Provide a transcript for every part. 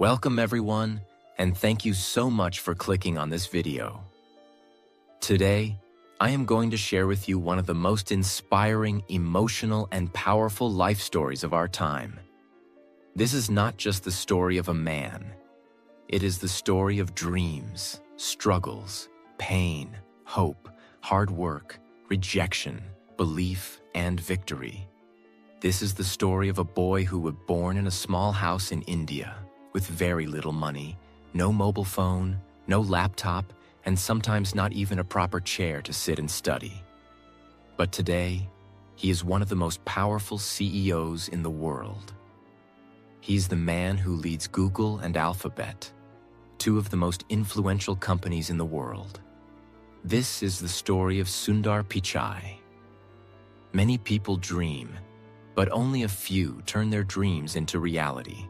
Welcome everyone, and thank you so much for clicking on this video. Today, I am going to share with you one of the most inspiring, emotional, and powerful life stories of our time. This is not just the story of a man. It is the story of dreams, struggles, pain, hope, hard work, rejection, belief, and victory. This is the story of a boy who was born in a small house in India with very little money, no mobile phone, no laptop, and sometimes not even a proper chair to sit and study. But today, he is one of the most powerful CEOs in the world. He's the man who leads Google and Alphabet, two of the most influential companies in the world. This is the story of Sundar Pichai. Many people dream, but only a few turn their dreams into reality.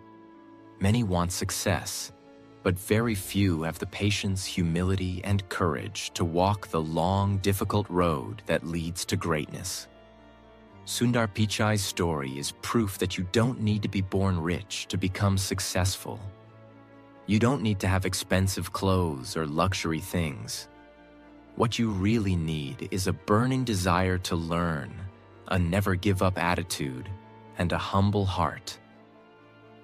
Many want success, but very few have the patience, humility, and courage to walk the long, difficult road that leads to greatness. Sundar Pichai's story is proof that you don't need to be born rich to become successful. You don't need to have expensive clothes or luxury things. What you really need is a burning desire to learn, a never-give-up attitude, and a humble heart.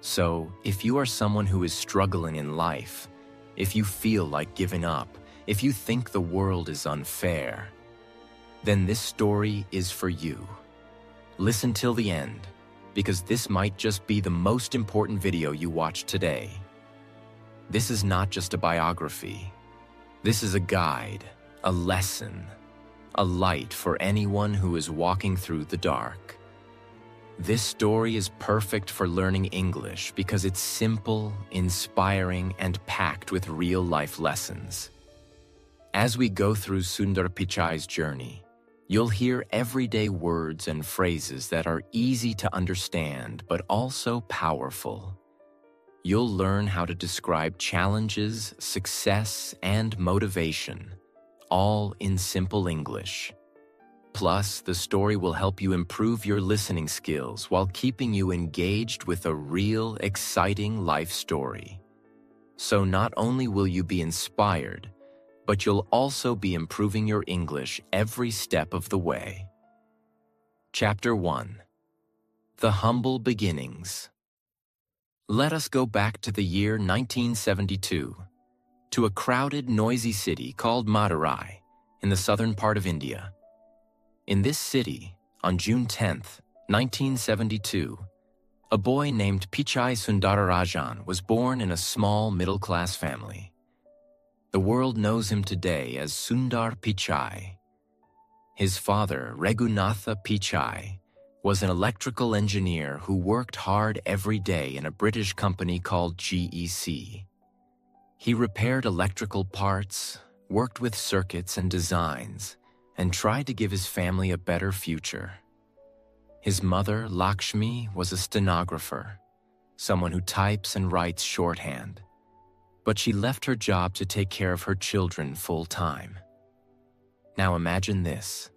So, if you are someone who is struggling in life, if you feel like giving up, if you think the world is unfair, then this story is for you. Listen till the end, because this might just be the most important video you watch today. This is not just a biography. This is a guide, a lesson, a light for anyone who is walking through the dark. This story is perfect for learning English because it's simple, inspiring, and packed with real-life lessons. As we go through Sundar Pichai's journey, you'll hear everyday words and phrases that are easy to understand but also powerful. You'll learn how to describe challenges, success, and motivation, all in simple English. Plus, the story will help you improve your listening skills while keeping you engaged with a real, exciting life story. So not only will you be inspired, but you'll also be improving your English every step of the way. Chapter 1. The Humble Beginnings. Let us go back to the year 1972, to a crowded, noisy city called Madurai in the southern part of India. In this city, on June 10th, 1972, a boy named Pichai Sundararajan was born in a small middle-class family. The world knows him today as Sundar Pichai. His father, Raghunatha Pichai, was an electrical engineer who worked hard every day in a British company called GEC. He repaired electrical parts, worked with circuits and designs, and tried to give his family a better future. His mother, Lakshmi, was a stenographer, someone who types and writes shorthand, but she left her job to take care of her children full-time. Now imagine this.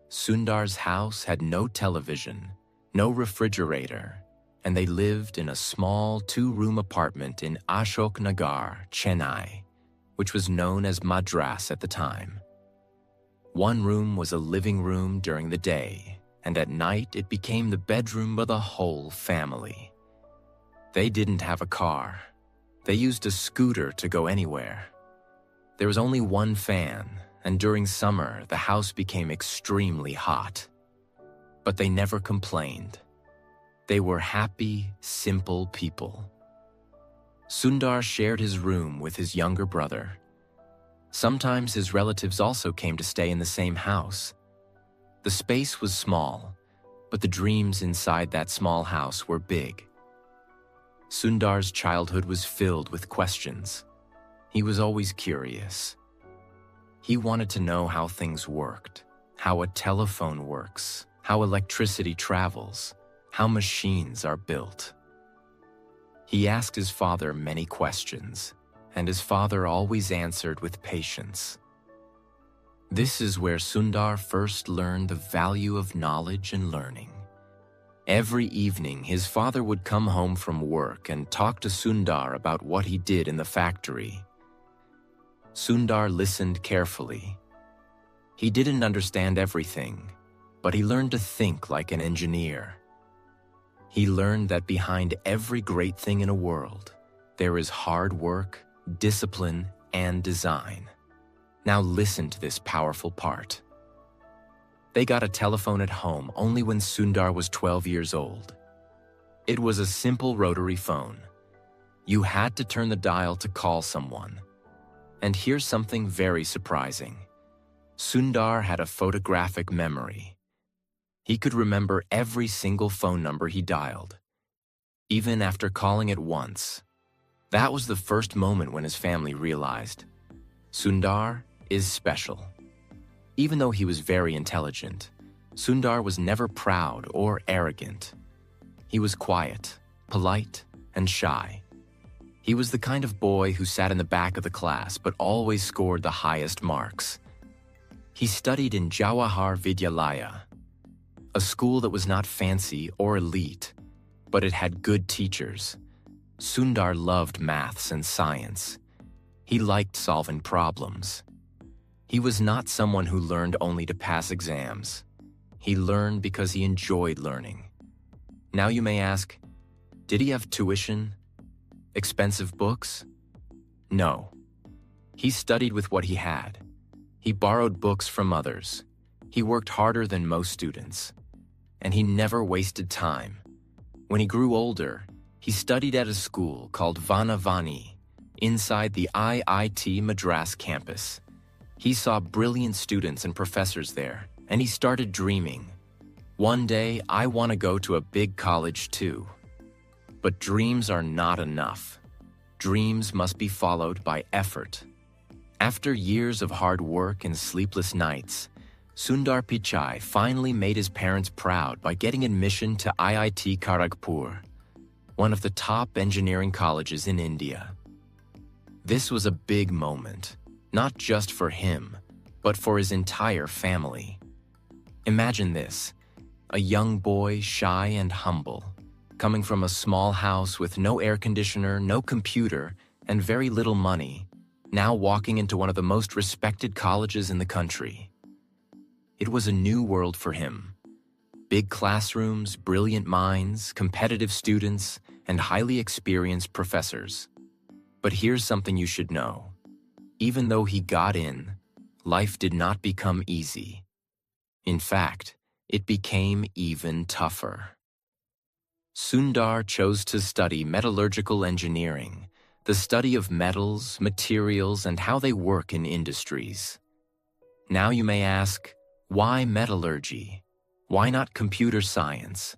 Sundar's house had no television, no refrigerator, and they lived in a small two-room apartment in Ashok Nagar, Chennai, which was known as Madras at the time. One room was a living room during the day, and at night it became the bedroom of the whole family. They didn't have a car. They used a scooter to go anywhere. There was only one fan, and during summer the house became extremely hot. But they never complained. They were happy, simple people. Sundar shared his room with his younger brother. Sometimes his relatives also came to stay in the same house. The space was small, but the dreams inside that small house were big. Sundar's childhood was filled with questions. He was always curious. He wanted to know how things worked, how a telephone works, how electricity travels, how machines are built. He asked his father many questions, and his father always answered with patience. This is where Sundar first learned the value of knowledge and learning. Every evening, his father would come home from work and talk to Sundar about what he did in the factory. Sundar listened carefully. He didn't understand everything, but he learned to think like an engineer. He learned that behind every great thing in a world, there is hard work, discipline, and design. Now listen to this powerful part. They got a telephone at home only when Sundar was 12 years old. It was a simple rotary phone. You had to turn the dial to call someone. And here's something very surprising. Sundar had a photographic memory. He could remember every single phone number he dialed, even after calling it once. That was the first moment when his family realized Sundar is special. Even though he was very intelligent, Sundar was never proud or arrogant. He was quiet, polite, and shy. He was the kind of boy who sat in the back of the class but always scored the highest marks. He studied in Jawahar Vidyalaya, a school that was not fancy or elite, but it had good teachers. Sundar loved maths and science. He liked solving problems. He was not someone who learned only to pass exams. He learned because he enjoyed learning. Now you may ask, did he have tuition? Expensive books? No. He studied with what he had. He borrowed books from others. He worked harder than most students. And he never wasted time. When he grew older, he studied at a school called Vanavani inside the IIT Madras campus. He saw brilliant students and professors there, and he started dreaming. One day, I want to go to a big college too. But dreams are not enough. Dreams must be followed by effort. After years of hard work and sleepless nights, Sundar Pichai finally made his parents proud by getting admission to IIT Kharagpur, one of the top engineering colleges in India. This was a big moment, not just for him, but for his entire family. Imagine this, a young boy, shy and humble, coming from a small house with no air conditioner, no computer, and very little money, now walking into one of the most respected colleges in the country. It was a new world for him. Big classrooms, brilliant minds, competitive students, and highly experienced professors. But here's something you should know. Even though he got in, life did not become easy. In fact, it became even tougher. Sundar chose to study metallurgical engineering, the study of metals, materials, and how they work in industries. Now you may ask, why metallurgy? Why not computer science?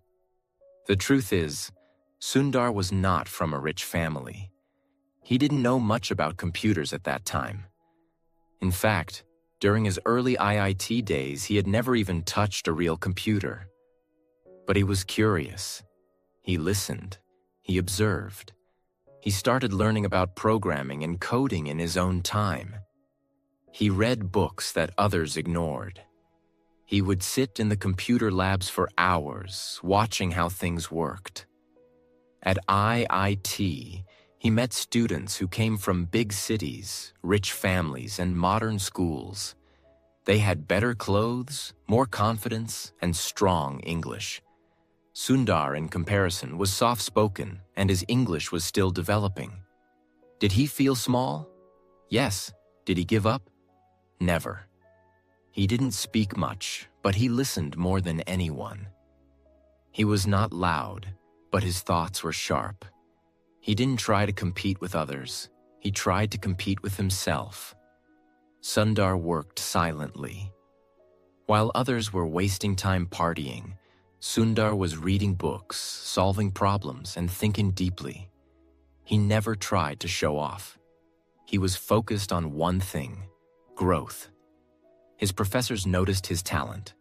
The truth is, Sundar was not from a rich family. He didn't know much about computers at that time. In fact, during his early IIT days, he had never even touched a real computer. But he was curious. He listened. He observed. He started learning about programming and coding in his own time. He read books that others ignored. He would sit in the computer labs for hours, watching how things worked. At IIT, he met students who came from big cities, rich families, and modern schools. They had better clothes, more confidence, and strong English. Sundar, in comparison, was soft-spoken, and his English was still developing. Did he feel small? Yes. Did he give up? Never. He didn't speak much, but he listened more than anyone. He was not loud, but his thoughts were sharp. He didn't try to compete with others. He tried to compete with himself. Sundar worked silently. While others were wasting time partying, Sundar was reading books, solving problems, and thinking deeply. He never tried to show off. He was focused on one thing: growth. His professors noticed his talent.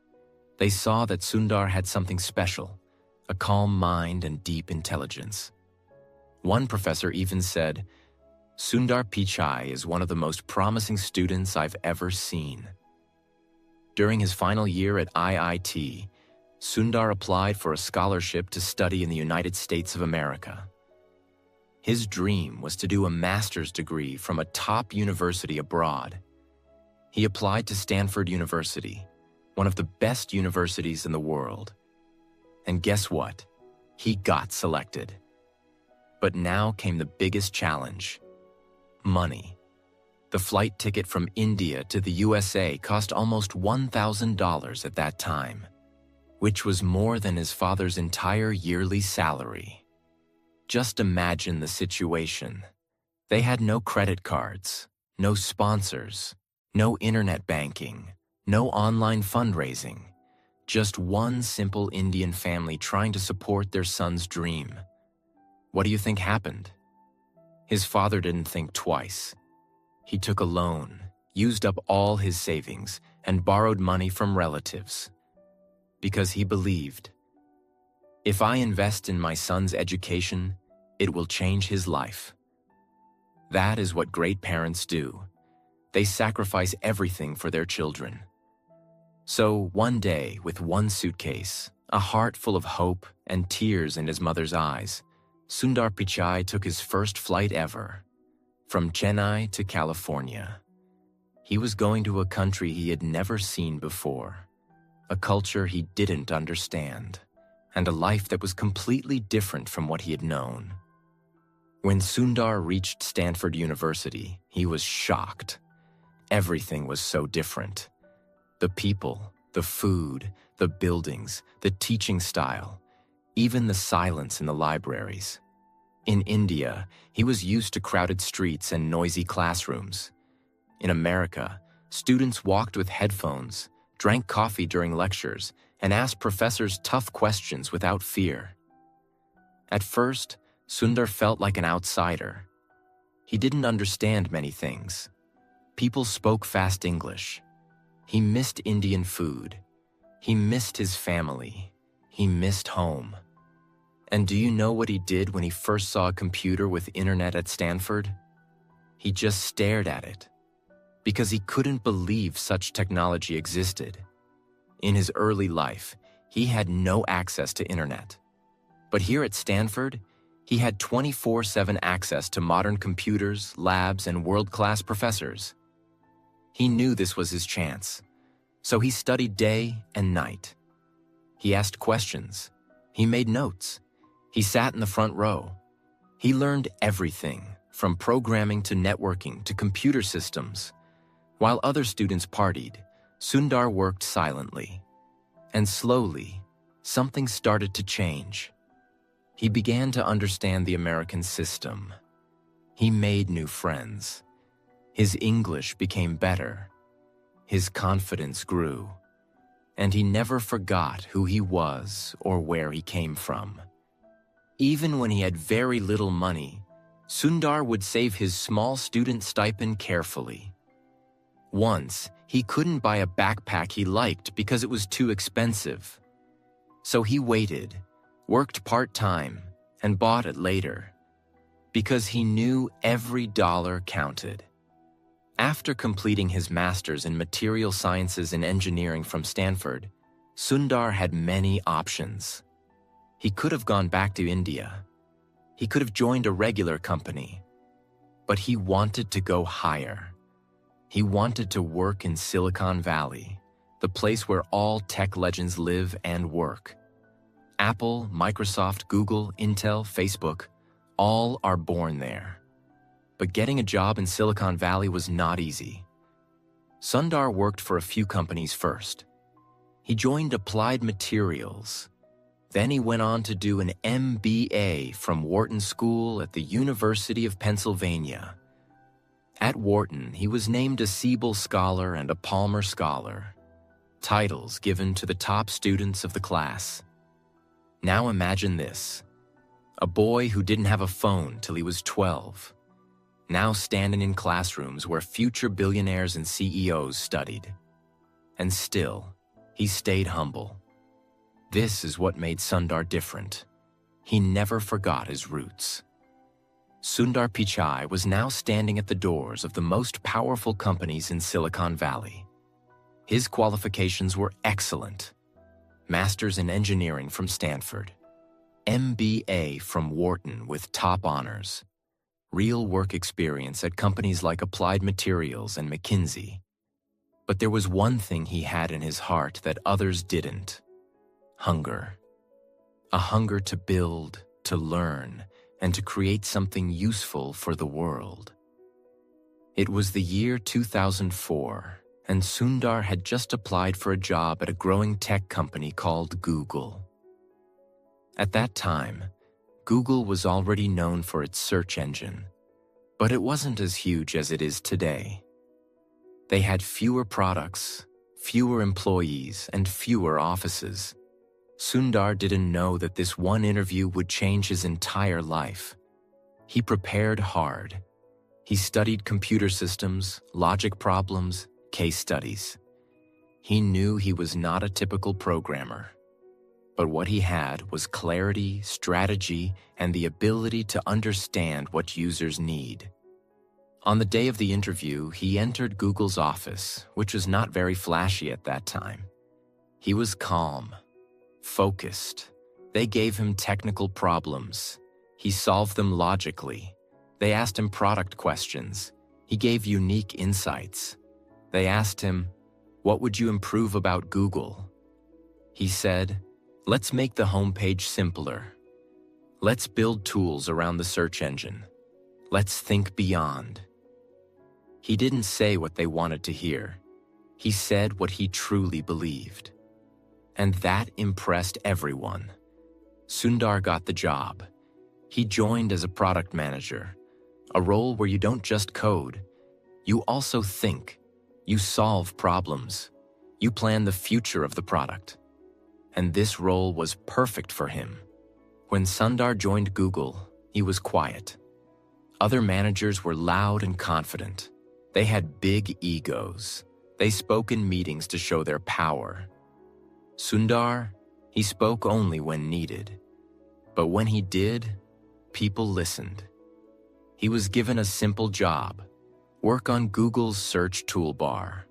They saw that Sundar had something special, a calm mind and deep intelligence. One professor even said, "Sundar Pichai is one of the most promising students I've ever seen." During his final year at IIT, Sundar applied for a scholarship to study in the United States of America. His dream was to do a master's degree from a top university abroad. He applied to Stanford University, one of the best universities in the world. And guess what? He got selected. But now came the biggest challenge: money. The flight ticket from India to the USA cost almost $1,000 at that time, which was more than his father's entire yearly salary. Just imagine the situation. They had no credit cards, no sponsors, no internet banking, no online fundraising. Just one simple Indian family trying to support their son's dream. What do you think happened? His father didn't think twice. He took a loan, used up all his savings, and borrowed money from relatives. Because he believed, if I invest in my son's education, it will change his life. That is what great parents do. They sacrifice everything for their children. So one day, with one suitcase, a heart full of hope and tears in his mother's eyes, Sundar Pichai took his first flight ever, from Chennai to California. He was going to a country he had never seen before, a culture he didn't understand, and a life that was completely different from what he had known. When Sundar reached Stanford University, he was shocked. Everything was so different. The people, the food, the buildings, the teaching style, even the silence in the libraries. In India, he was used to crowded streets and noisy classrooms. In America, students walked with headphones, drank coffee during lectures, and asked professors tough questions without fear. At first, Sundar felt like an outsider. He didn't understand many things. People spoke fast English. He missed Indian food. He missed his family. He missed home. And do you know what he did when he first saw a computer with internet at Stanford? He just stared at it, because he couldn't believe such technology existed. In his early life, he had no access to internet. But here at Stanford, he had 24/7 access to modern computers, labs, and world-class professors. He knew this was his chance, so he studied day and night. He asked questions. He made notes. He sat in the front row. He learned everything, from programming to networking to computer systems. While other students partied, Sundar worked silently. And slowly, something started to change. He began to understand the American system. He made new friends. His English became better. His confidence grew. And he never forgot who he was or where he came from. Even when he had very little money, Sundar would save his small student stipend carefully. Once, he couldn't buy a backpack he liked because it was too expensive. So he waited, worked part-time, and bought it later, because he knew every dollar counted. After completing his master's in material sciences and engineering from Stanford, Sundar had many options. He could have gone back to India. He could have joined a regular company. But he wanted to go higher. He wanted to work in Silicon Valley, the place where all tech legends live and work. Apple, Microsoft, Google, Intel, Facebook, all are born there. But getting a job in Silicon Valley was not easy. Sundar worked for a few companies first. He joined Applied Materials. Then he went on to do an MBA from Wharton School at the University of Pennsylvania. At Wharton, he was named a Siebel Scholar and a Palmer Scholar, titles given to the top students of the class. Now imagine this: a boy who didn't have a phone till he was 12, now standing in classrooms where future billionaires and CEOs studied. And still, he stayed humble. This is what made Sundar different. He never forgot his roots. Sundar Pichai was now standing at the doors of the most powerful companies in Silicon Valley. His qualifications were excellent. Master's in Engineering from Stanford, MBA from Wharton with top honors, real work experience at companies like Applied Materials and McKinsey. But there was one thing he had in his heart that others didn't: hunger. A hunger to build, to learn, and to create something useful for the world. It was the year 2004, and Sundar had just applied for a job at a growing tech company called Google. At that time, Google was already known for its search engine, but it wasn't as huge as it is today. They had fewer products, fewer employees, and fewer offices. Sundar didn't know that this one interview would change his entire life. He prepared hard. He studied computer systems, logic problems, case studies. He knew he was not a typical programmer. But what he had was clarity, strategy, and the ability to understand what users need. On the day of the interview, he entered Google's office, which was not very flashy at that time. He was calm, focused. They gave him technical problems. He solved them logically. They asked him product questions. He gave unique insights. They asked him, "What would you improve about Google?" He said, "Let's make the homepage simpler. Let's build tools around the search engine. Let's think beyond." He didn't say what they wanted to hear. He said what he truly believed. And that impressed everyone. Sundar got the job. He joined as a product manager, a role where you don't just code. You also think. You solve problems. You plan the future of the product. And this role was perfect for him. When Sundar joined Google, he was quiet. Other managers were loud and confident. They had big egos. They spoke in meetings to show their power. Sundar, he spoke only when needed. But when he did, people listened. He was given a simple job: work on Google's search toolbar,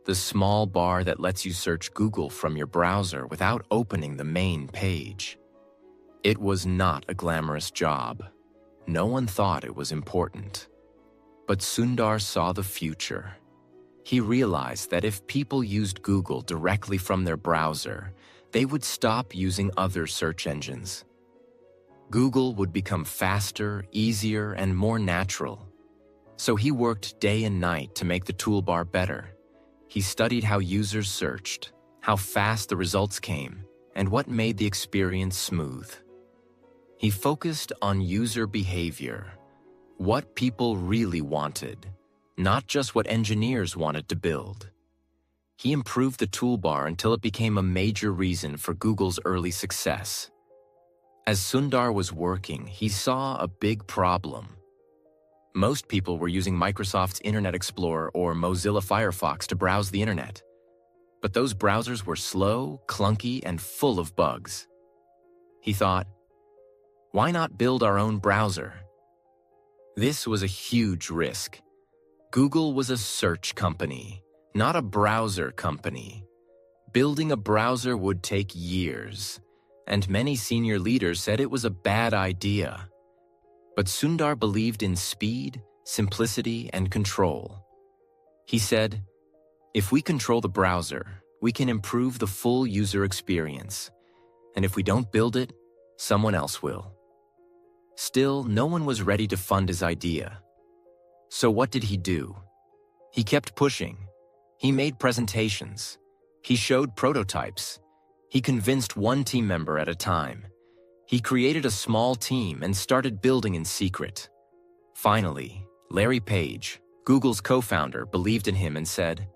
the small bar that lets you search Google from your browser without opening the main page. It was not a glamorous job. No one thought it was important. But Sundar saw the future. He realized that if people used Google directly from their browser, they would stop using other search engines. Google would become faster, easier, and more natural. So he worked day and night to make the toolbar better. He studied how users searched, how fast the results came, and what made the experience smooth. He focused on user behavior, what people really wanted, not just what engineers wanted to build. He improved the toolbar until it became a major reason for Google's early success. As Sundar was working, he saw a big problem. Most people were using Microsoft's Internet Explorer or Mozilla Firefox to browse the internet. But those browsers were slow, clunky, and full of bugs. He thought, why not build our own browser? This was a huge risk. Google was a search company, not a browser company. Building a browser would take years, and many senior leaders said it was a bad idea. But Sundar believed in speed, simplicity, and control. He said, if we control the browser, we can improve the full user experience. And if we don't build it, someone else will. Still, no one was ready to fund his idea. So what did he do? He kept pushing. He made presentations. He showed prototypes. He convinced one team member at a time. He created a small team and started building in secret. Finally, Larry Page, Google's co-founder, believed in him and said,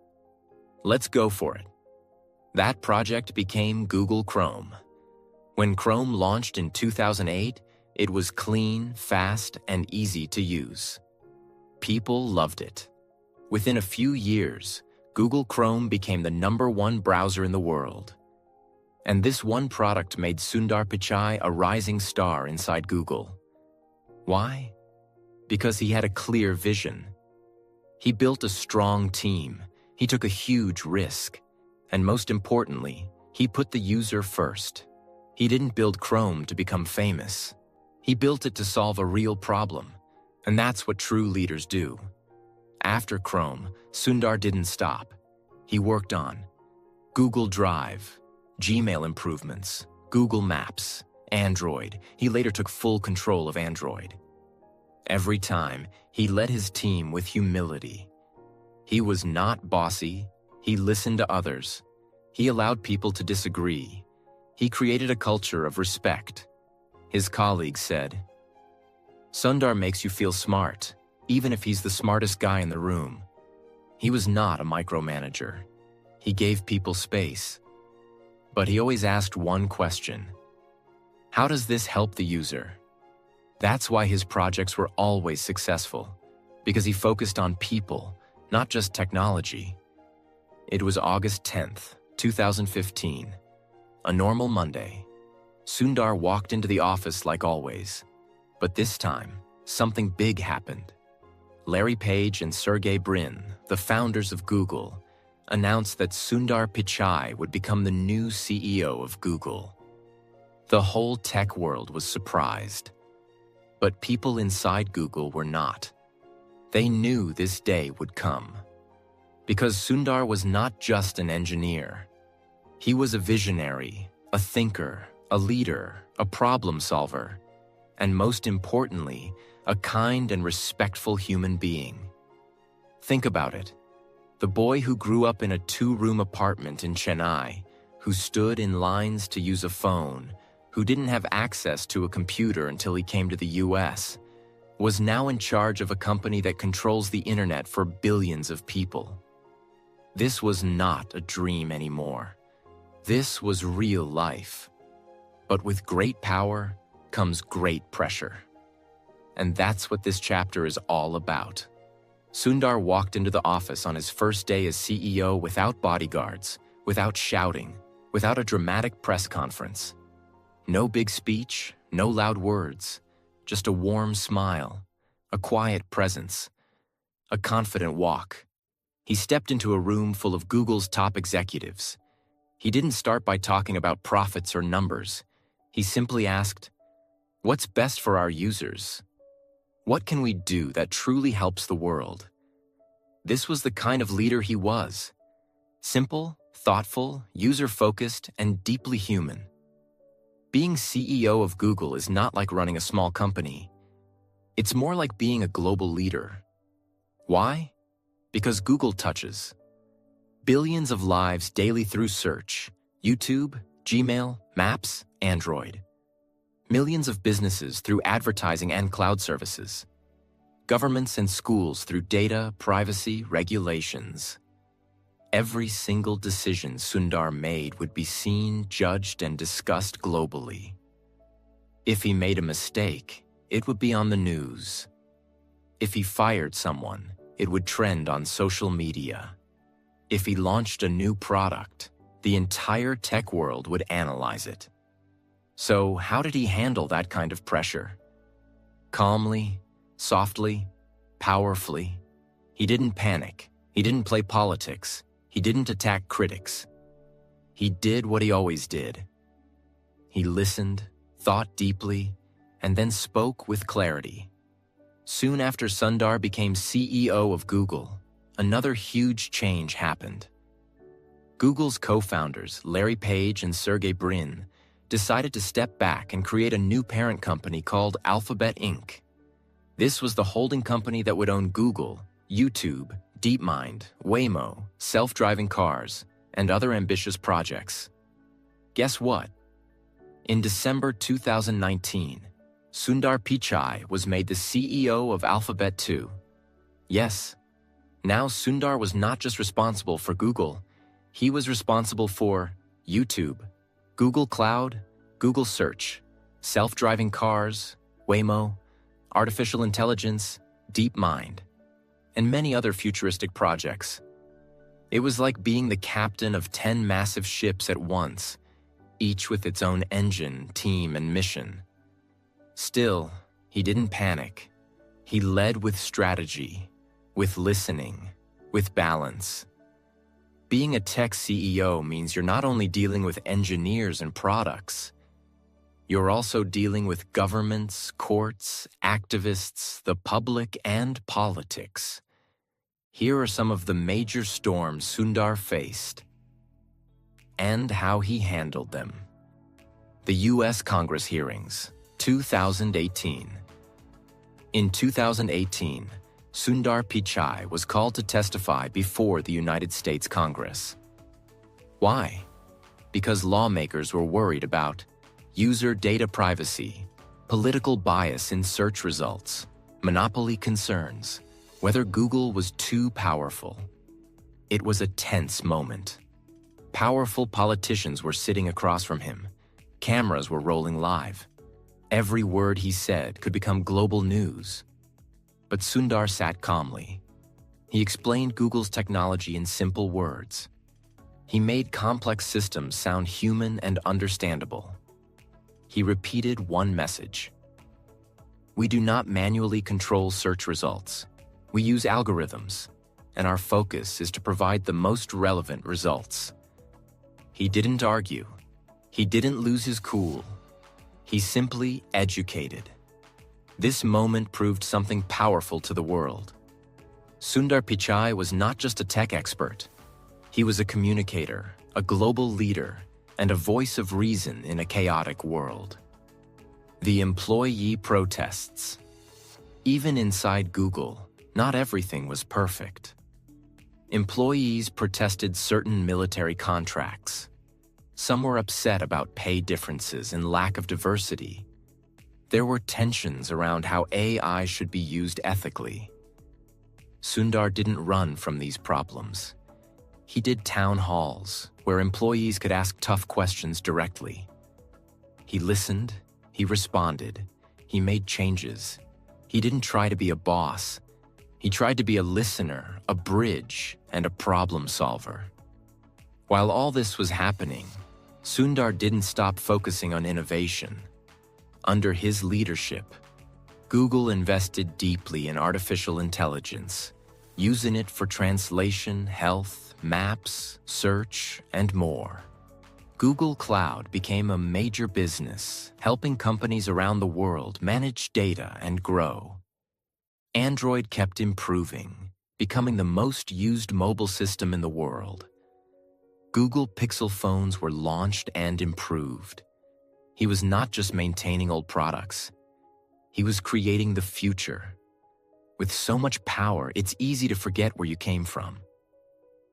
let's go for it. That project became Google Chrome. When Chrome launched in 2008, it was clean, fast, and easy to use. People loved it. Within a few years, Google Chrome became the #1 browser in the world. And this one product made Sundar Pichai a rising star inside Google. Why? Because he had a clear vision. He built a strong team. He took a huge risk. And most importantly, He put the user first. He didn't build Chrome to become famous. He built it to solve a real problem, and that's what true leaders do. After Chrome, Sundar didn't stop. He worked on Google Drive, Gmail improvements, Google Maps, Android. He later took full control of Android. Every time, he led his team with humility. He was not bossy. He listened to others. He allowed people to disagree. He created a culture of respect. His colleagues said, "Sundar makes you feel smart, even if he's the smartest guy in the room." He was not a micromanager. He gave people space. But he always asked one question: how does this help the user? That's why his projects were always successful, because he focused on people, not just technology. It was August 10th, 2015, a normal Monday. Sundar walked into the office like always, but this time, something big happened. Larry Page and Sergey Brin, the founders of Google, announced that Sundar Pichai would become the new CEO of Google. The whole tech world was surprised. But people inside Google were not. They knew this day would come. Because Sundar was not just an engineer. He was a visionary, a thinker, a leader, a problem solver, and most importantly, a kind and respectful human being. Think about it. The boy who grew up in a 2-room apartment in Chennai, who stood in lines to use a phone, who didn't have access to a computer until he came to the US, was now in charge of a company that controls the internet for billions of people. This was not a dream anymore. This was real life. But with great power comes great pressure. And that's what this chapter is all about. Sundar walked into the office on his first day as CEO without bodyguards, without shouting, without a dramatic press conference. No big speech, no loud words, just a warm smile, a quiet presence, a confident walk. He stepped into a room full of Google's top executives. He didn't start by talking about profits or numbers. He simply asked, "What's best for our users? What can we do that truly helps the world?" This was the kind of leader he was. Simple, thoughtful, user-focused, and deeply human. Being CEO of Google is not like running a small company. It's more like being a global leader. Why? Because Google touches billions of lives daily through search, YouTube, Gmail, Maps, Android. Millions of businesses through advertising and cloud services. Governments and schools through data, privacy, regulations. Every single decision Sundar made would be seen, judged, and discussed globally. If he made a mistake, it would be on the news. If he fired someone, it would trend on social media. If he launched a new product, the entire tech world would analyze it. So how did he handle that kind of pressure? Calmly, softly, powerfully. He didn't panic. He didn't play politics. He didn't attack critics. He did what he always did. He listened, thought deeply, and then spoke with clarity. Soon after Sundar became CEO of Google, another huge change happened. Google's co-founders, Larry Page and Sergey Brin, decided to step back and create a new parent company called Alphabet Inc. This was the holding company that would own Google, YouTube, DeepMind, Waymo, self-driving cars, and other ambitious projects. Guess what? In December 2019, Sundar Pichai was made the CEO of Alphabet too. Yes, now Sundar was not just responsible for Google, he was responsible for YouTube, Google Cloud, Google Search, self-driving cars, Waymo, artificial intelligence, DeepMind, and many other futuristic projects. It was like being the captain of 10 massive ships at once, each with its own engine, team, and mission. Still, he didn't panic. He led with strategy, with listening, with balance. Being a tech CEO means you're not only dealing with engineers and products, you're also dealing with governments, courts, activists, the public, and politics. Here are some of the major storms Sundar faced and how he handled them. The U.S. Congress hearings, 2018. In 2018, Sundar Pichai was called to testify before the United States Congress. Why? Because lawmakers were worried about user data privacy, political bias in search results, monopoly concerns, whether Google was too powerful. It was a tense moment. Powerful politicians were sitting across from him. Cameras were rolling live. Every word he said could become global news. But Sundar sat calmly. He explained Google's technology in simple words. He made complex systems sound human and understandable. He repeated one message. We do not manually control search results. We use algorithms, and our focus is to provide the most relevant results. He didn't argue. He didn't lose his cool. He simply educated. This moment proved something powerful to the world. Sundar Pichai was not just a tech expert. He was a communicator, a global leader, and a voice of reason in a chaotic world. The employee protests. Even inside Google, not everything was perfect. Employees protested certain military contracts. Some were upset about pay differences and lack of diversity. There were tensions around how AI should be used ethically. Sundar didn't run from these problems. He did town halls, where employees could ask tough questions directly. He listened, he responded, he made changes. He didn't try to be a boss. He tried to be a listener, a bridge, and a problem solver. While all this was happening, Sundar didn't stop focusing on innovation. Under his leadership, Google invested deeply in artificial intelligence, using it for translation, health, maps, search, and more. Google Cloud became a major business, helping companies around the world manage data and grow. Android kept improving, becoming the most used mobile system in the world. Google Pixel phones were launched and improved. He was not just maintaining old products. He was creating the future. With so much power, it's easy to forget where you came from.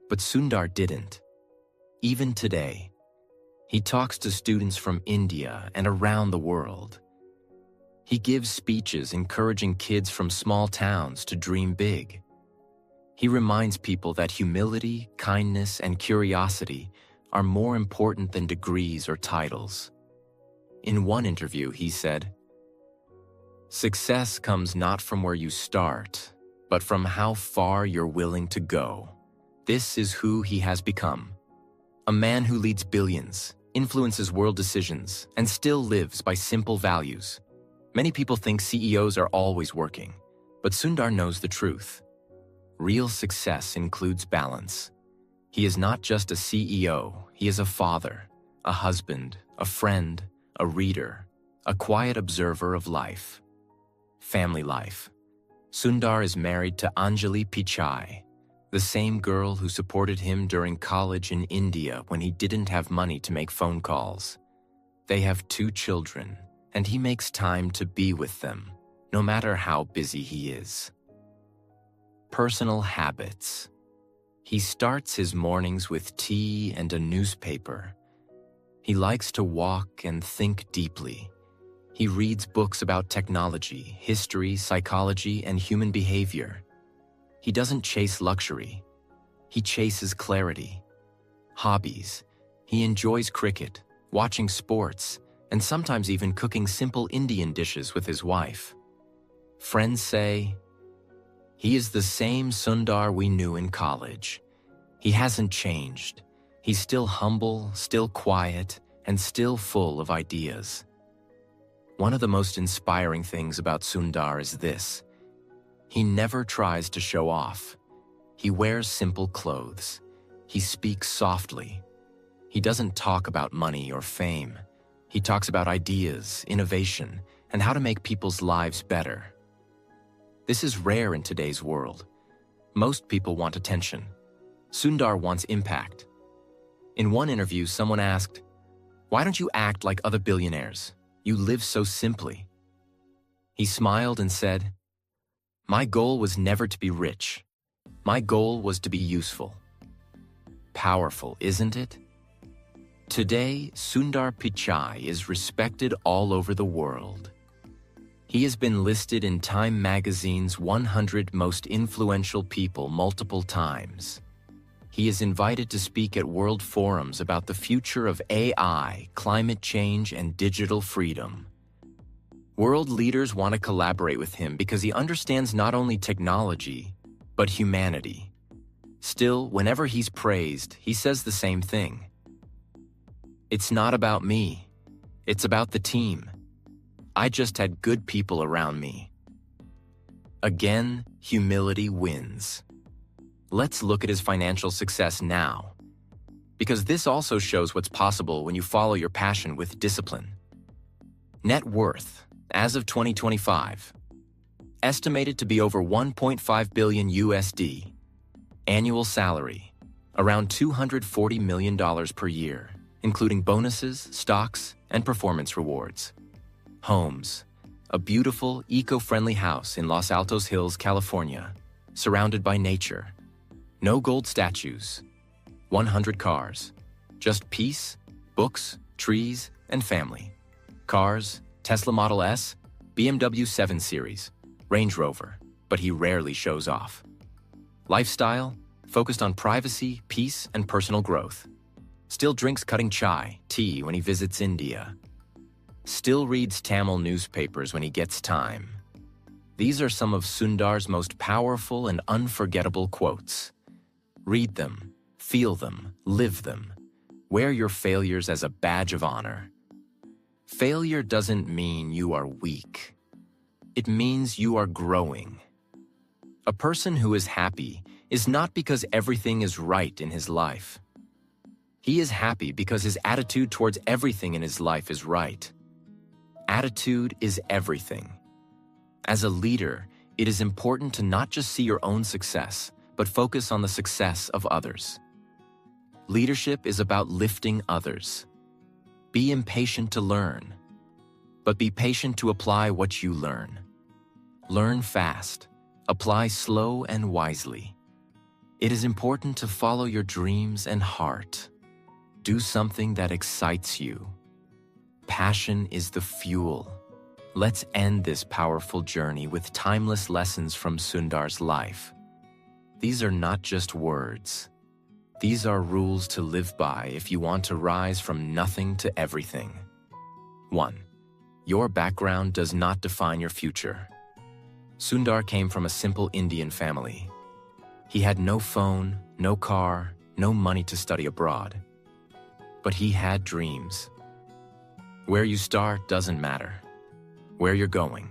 But Sundar didn't. Even today, he talks to students from India and around the world. He gives speeches encouraging kids from small towns to dream big. He reminds people that humility, kindness, and curiosity are more important than degrees or titles. In one interview, he said, "Success comes not from where you start, but from how far you're willing to go." This is who he has become. A man who leads billions, influences world decisions, and still lives by simple values. Many people think CEOs are always working, but Sundar knows the truth. Real success includes balance. He is not just a CEO, he is a father, a husband, a friend, a reader, a quiet observer of life. Family life. Sundar is married to Anjali Pichai, the same girl who supported him during college in India when he didn't have money to make phone calls. They have 2 children, and he makes time to be with them, no matter how busy he is. Personal habits. He starts his mornings with tea and a newspaper. He likes to walk and think deeply. He reads books about technology, history, psychology, and human behavior. He doesn't chase luxury. He chases clarity. Hobbies. He enjoys cricket, watching sports, and sometimes even cooking simple Indian dishes with his wife. Friends say, "He is the same Sundar we knew in college. He hasn't changed. He's still humble, still quiet, and still full of ideas." One of the most inspiring things about Sundar is this. He never tries to show off. He wears simple clothes. He speaks softly. He doesn't talk about money or fame. He talks about ideas, innovation, and how to make people's lives better. This is rare in today's world. Most people want attention. Sundar wants impact. In one interview, someone asked, "Why don't you act like other billionaires? You live so simply." He smiled and said, "My goal was never to be rich. My goal was to be useful." Powerful, isn't it? Today, Sundar Pichai is respected all over the world. He has been listed in Time magazine's 100 most influential people multiple times. He is invited to speak at world forums about the future of AI, climate change, and digital freedom. World leaders want to collaborate with him because he understands not only technology, but humanity. Still, whenever he's praised, he says the same thing. "It's not about me. It's about the team. I just had good people around me." Again, humility wins. Let's look at his financial success now, because this also shows what's possible when you follow your passion with discipline. Net worth, as of 2025, estimated to be over 1.5 billion USD. Annual salary, around $240 million per year, including bonuses, stocks, and performance rewards. Homes, a beautiful, eco-friendly house in Los Altos Hills, California, surrounded by nature. No gold statues. 100 cars. Just peace, books, trees, and family. Cars, Tesla Model S, BMW 7 Series, Range Rover, but he rarely shows off. Lifestyle, focused on privacy, peace, and personal growth. Still drinks cutting chai, tea when he visits India. Still reads Tamil newspapers when he gets time. These are some of Sundar's most powerful and unforgettable quotes. Read them, feel them, live them. Wear your failures as a badge of honor. Failure doesn't mean you are weak. It means you are growing. A person who is happy is not because everything is right in his life. He is happy because his attitude towards everything in his life is right. Attitude is everything. As a leader, it is important to not just see your own success, but focus on the success of others. Leadership is about lifting others. Be impatient to learn, but be patient to apply what you learn. Learn fast, apply slow and wisely. It is important to follow your dreams and heart. Do something that excites you. Passion is the fuel. Let's end this powerful journey with timeless lessons from Sundar's life. These are not just words. These are rules to live by if you want to rise from nothing to everything. 1. Your background does not define your future. Sundar came from a simple Indian family. He had no phone, no car, no money to study abroad. But he had dreams. Where you start doesn't matter. Where you're going,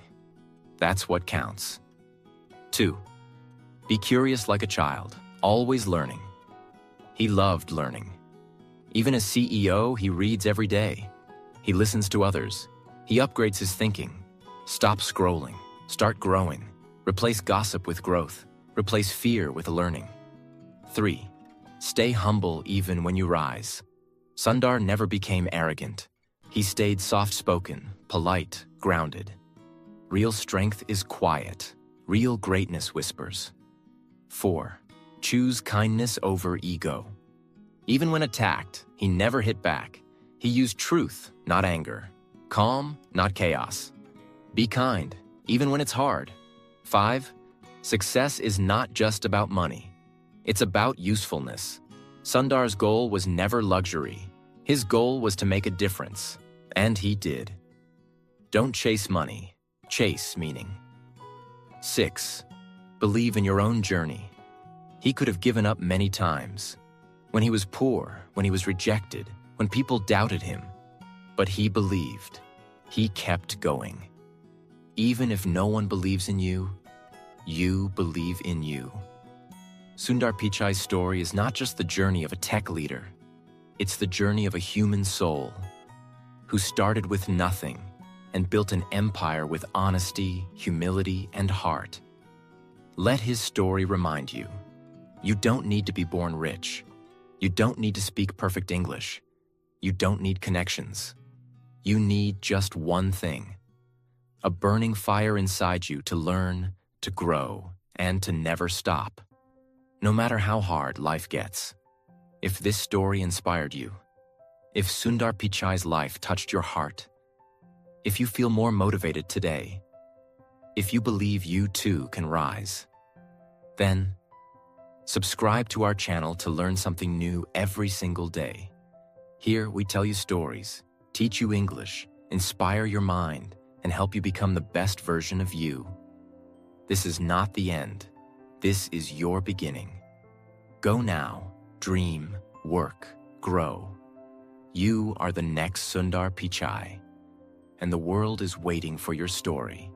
that's what counts. 2. Be curious like a child, always learning. He loved learning. Even as CEO, he reads every day. He listens to others. He upgrades his thinking. Stop scrolling. Start growing. Replace gossip with growth. Replace fear with learning. 3. Stay humble even when you rise. Sundar never became arrogant. He stayed soft-spoken, polite, grounded. Real strength is quiet. Real greatness whispers. 4. Choose kindness over ego. Even when attacked, he never hit back. He used truth, not anger. Calm, not chaos. Be kind, even when it's hard. 5. Success is not just about money. It's about usefulness. Sundar's goal was never luxury. His goal was to make a difference, and he did. Don't chase money, chase meaning. 6. Believe in your own journey. He could have given up many times. When he was poor, when he was rejected, when people doubted him. But he believed. He kept going. Even if no one believes in you, you believe in you. Sundar Pichai's story is not just the journey of a tech leader, it's the journey of a human soul who started with nothing and built an empire with honesty, humility, and heart. Let his story remind you, you don't need to be born rich. You don't need to speak perfect English. You don't need connections. You need just one thing: a burning fire inside you to learn, to grow, and to never stop. No matter how hard life gets, if this story inspired you, if Sundar Pichai's life touched your heart, if you feel more motivated today, if you believe you too can rise, then subscribe to our channel to learn something new every single day. Here we tell you stories, teach you English, inspire your mind, and help you become the best version of you. This is not the end. This is your beginning. Go now, dream, work, grow. You are the next Sundar Pichai, and the world is waiting for your story.